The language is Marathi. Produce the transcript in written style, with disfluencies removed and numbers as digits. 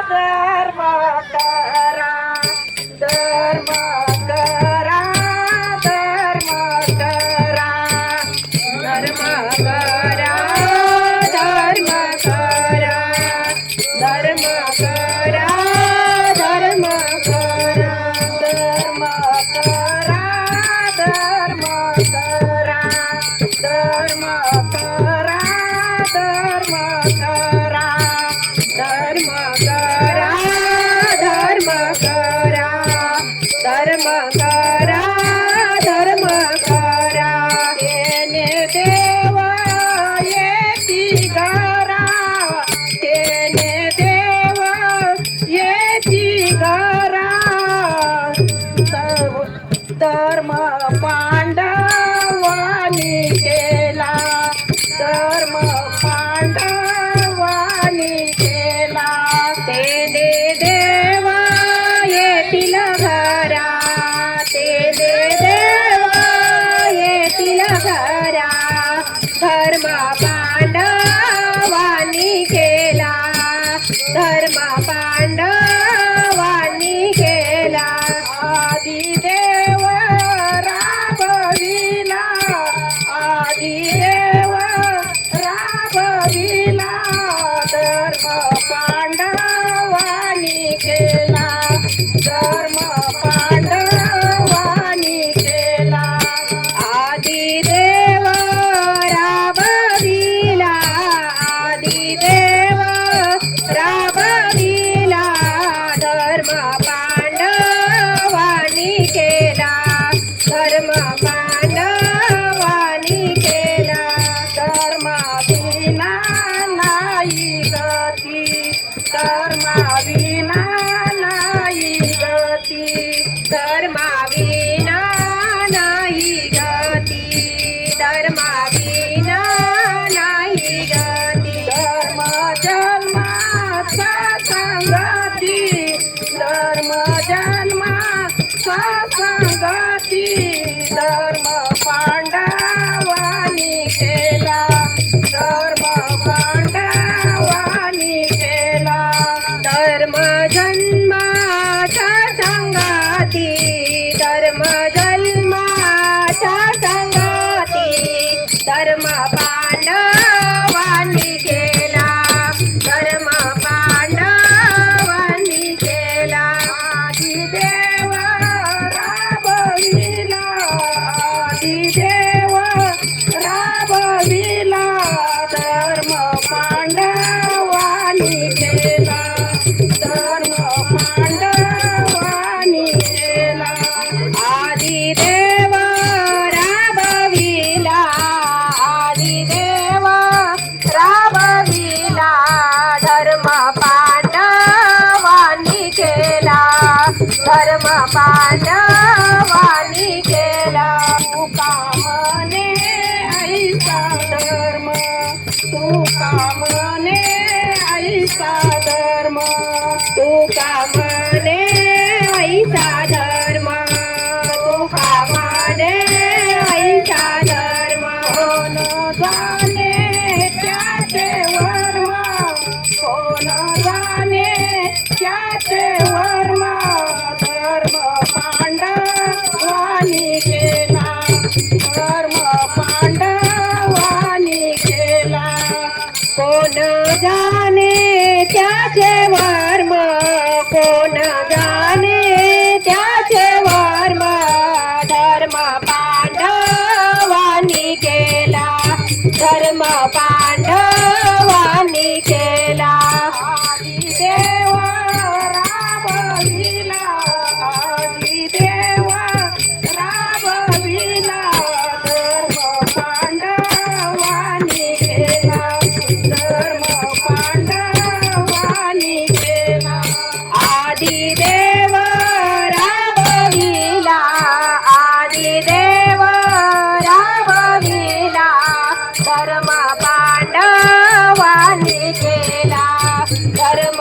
धर्म करा धर्म करा धर्म करा धर्म करा धर्म करा धर्म करा धर्म करा धर्म करा धर्म करा धर्म करा धर्म करा धर्म करा धर्म करा धर्म करा धर्म करा तेने देव येती करा तेने देव येती करा धर्म पांडवानी केला धर्म पांडवानी केला तेने देव येतील घरा तेने देव येतील घरा धर्म पांडवानी केला धर्म पांडवानी केला आदिदेव राबविला आदिदेव राबविला धर्म पांडवानी केला धर्म पांडवानी केला आदिदेव राबविला आदिदेव राबविला धर्म पांडवानी केला धर्म पांडवानी केला धर्माविना नाही गती धर्माविना नाही गती धर्माविना नाही गती धर्माविना नाही गती धर्म जन्माचा संगती धर्म जन्माचा संगती धर्म पांडवानी केला धर्म पांडवानी केला धर्म जन्माच्या संगती धर्म जन्माच्या संगती धर्म पांडवानी केला धर्म पांडवानी केला आदिदेव राबविला आदिदेव राबविला धर्म पांडवानी केला धर्म पांडवानी केला आदिदेव राबविला आदिदेव राबविला धर्म पांडवानी केला धर्म पांडवानी केला तुका मने ऐसा धर्म तुका मने ऐसा धर्म तुका मने ऐसा धर्म तुका मने ऐसा धर्म कोण जाणे त्याचे वर्म कोण जाणे त्याचे वर्म धर्म पांडवानी केला धर्म पांडवानी केला कोण जाणे त्याचे वर्म कोण जाणे त्याचे वर्म धर्म पांडवानी केला धर्म पांडवानी केला आदिदेव राबविला आदिदेव राबविला धर्म पांडवानी केला धर्म पांडवानी केला आदिदेव राबविला आदिदेव राबविला धर्म पांडवानी केला धर्म